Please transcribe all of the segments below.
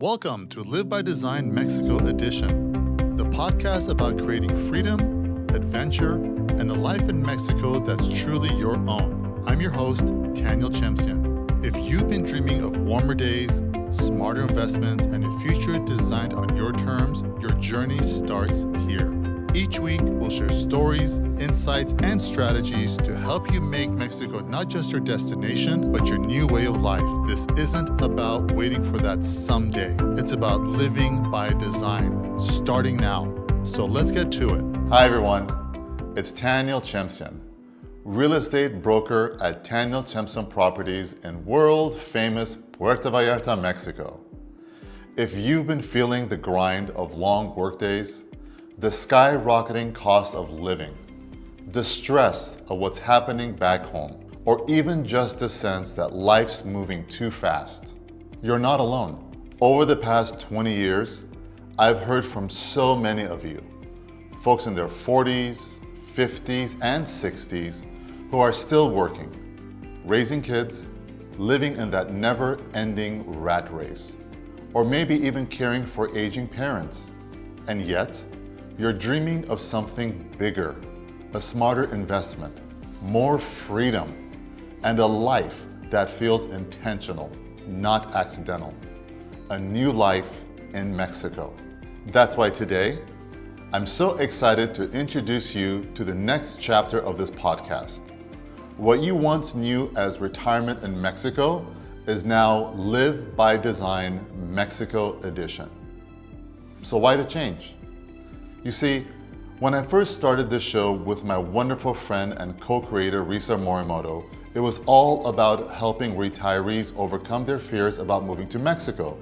Welcome to Live by Design Mexico Edition, the podcast about creating freedom, adventure, and a life in Mexico that's truly your own. I'm your host, Taniel Chemsian. If you've been dreaming of warmer days, smarter investments, and a future designed on your terms, your journey starts here. Each week, we'll share stories, insights, and strategies to help you make Mexico not just your destination, but your new way of life. This isn't about waiting for that someday. It's about living by design, starting now. So let's get to it. Hi everyone, it's Taniel Chemsian, real estate broker at Taniel Chemsian Properties in world-famous Puerto Vallarta, Mexico. If you've been feeling the grind of long workdays, the skyrocketing cost of living, the stress of what's happening back home, or even just the sense that life's moving too fast, you're not alone. Over the past 20 years, I've heard from so many of you, folks in their 40s, 50s, and 60s who are still working, raising kids, living in that never-ending rat race, or maybe even caring for aging parents. And yet, you're dreaming of something bigger, a smarter investment, more freedom, and a life that feels intentional, not accidental. A new life in Mexico. That's why today, I'm so excited to introduce you to the next chapter of this podcast. What you once knew as retirement in Mexico is now Live by Design Mexico Edition. So why the change? You see, when I first started this show with my wonderful friend and co-creator Risa Morimoto, it was all about helping retirees overcome their fears about moving to Mexico.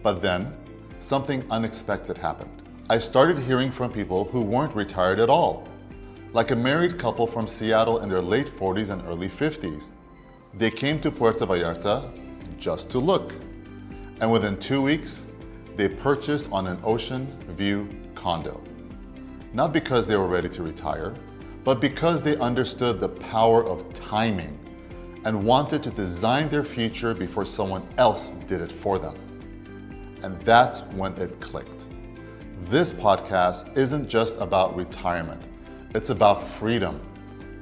But then, something unexpected happened. I started hearing from people who weren't retired at all, like a married couple from Seattle in their late 40s and early 50s. They came to Puerto Vallarta just to look. And within 2 weeks, they purchased on an ocean view condo. Not because they were ready to retire, but because they understood the power of timing and wanted to design their future before someone else did it for them. And that's when it clicked. This podcast isn't just about retirement. It's about freedom.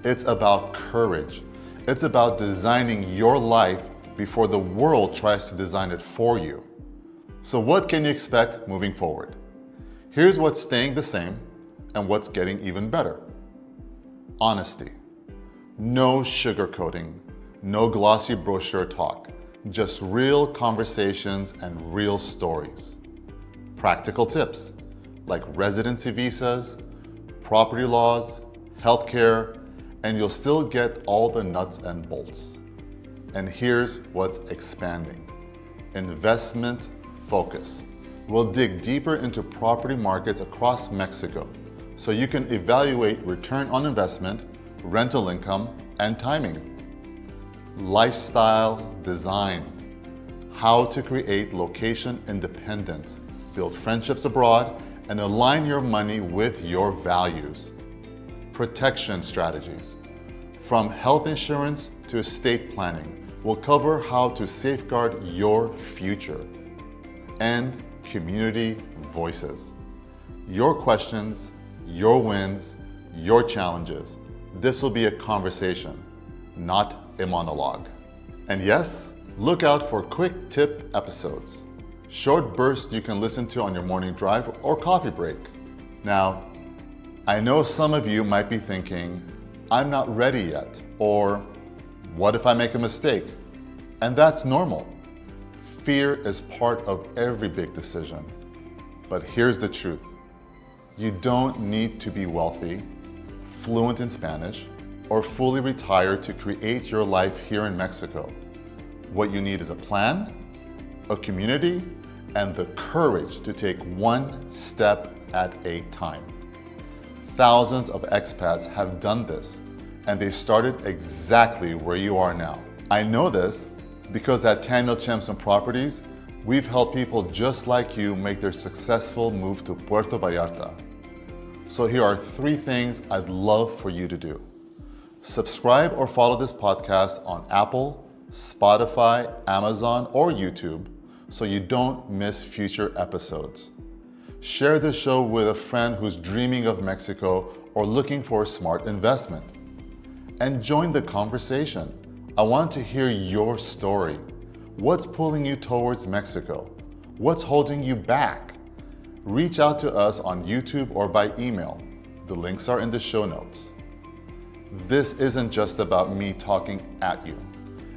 It's about courage. It's about designing your life before the world tries to design it for you. So what can you expect moving forward? Here's what's staying the same and what's getting even better. Honesty. No sugarcoating, no glossy brochure talk, just real conversations and real stories. Practical tips like residency visas, property laws, healthcare, and you'll still get all the nuts and bolts. And here's what's expanding. Investment focus. We'll dig deeper into property markets across Mexico so you can evaluate return on investment, rental income, and timing. Lifestyle design. How to create location independence, build friendships abroad, and align your money with your values. Protection strategies. From health insurance to estate planning, we'll cover how to safeguard your future. And community voices. Your questions, your wins, your challenges. This will be a conversation, not a monologue. And yes, look out for quick tip episodes. Short bursts you can listen to on your morning drive or coffee break. Now, I know some of you might be thinking, I'm not ready yet, or what if I make a mistake? And that's normal. Fear is part of every big decision. But here's the truth. You don't need to be wealthy, fluent in Spanish, or fully retired to create your life here in Mexico. What you need is a plan, a community, and the courage to take one step at a time. Thousands of expats have done this, and they started exactly where you are now. I know this because at Taniel Chemsian Properties, we've helped people just like you make their successful move to Puerto Vallarta. So here are 3 things I'd love for you to do. Subscribe or follow this podcast on Apple, Spotify, Amazon, or YouTube so you don't miss future episodes. Share the show with a friend who's dreaming of Mexico or looking for a smart investment. And join the conversation. I want to hear your story. What's pulling you towards Mexico? What's holding you back? Reach out to us on YouTube or by email. The links are in the show notes. This isn't just about me talking at you.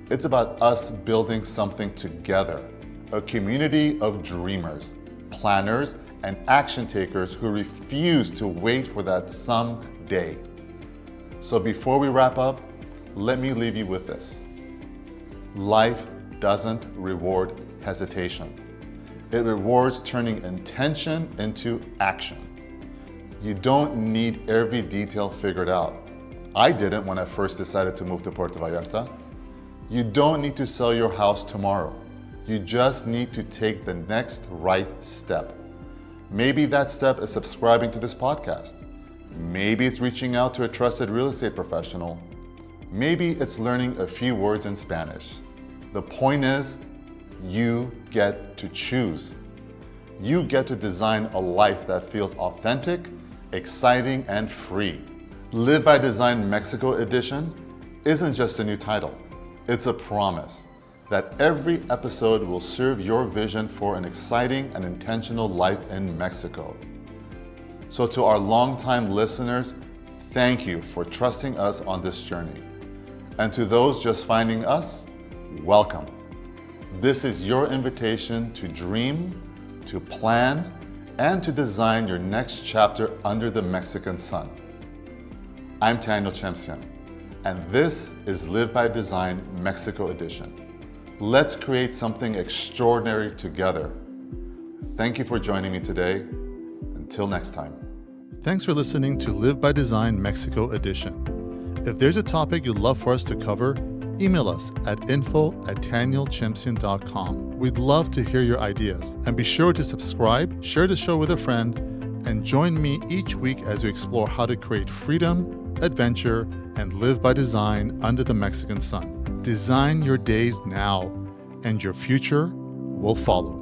It's about us building something together, a community of dreamers, planners, and action takers who refuse to wait for that someday. So before we wrap up, let me leave you with this. Life doesn't reward hesitation. It rewards turning intention into action. You don't need every detail figured out. I didn't when I first decided to move to Puerto Vallarta. You don't need to sell your house tomorrow. You just need to take the next right step. Maybe that step is subscribing to this podcast. Maybe it's reaching out to a trusted real estate professional. Maybe it's learning a few words in Spanish. The point is, you get to choose. You get to design a life that feels authentic, exciting, and free. Live by Design Mexico Edition isn't just a new title. It's a promise that every episode will serve your vision for an exciting and intentional life in Mexico. So to our longtime listeners, thank you for trusting us on this journey. And to those just finding us, welcome. This is your invitation to dream, to plan, and to design your next chapter under the Mexican sun. I'm Taniel Chemsian, and this is Live by Design Mexico Edition. Let's create something extraordinary together. Thank you for joining me today. Until next time. Thanks for listening to Live by Design Mexico Edition. If there's a topic you'd love for us to cover, email us at info@tanielchemsian.com. We'd love to hear your ideas. And be sure to subscribe, share the show with a friend, and join me each week as we explore how to create freedom, adventure, and live by design under the Mexican sun. Design your days now, and your future will follow.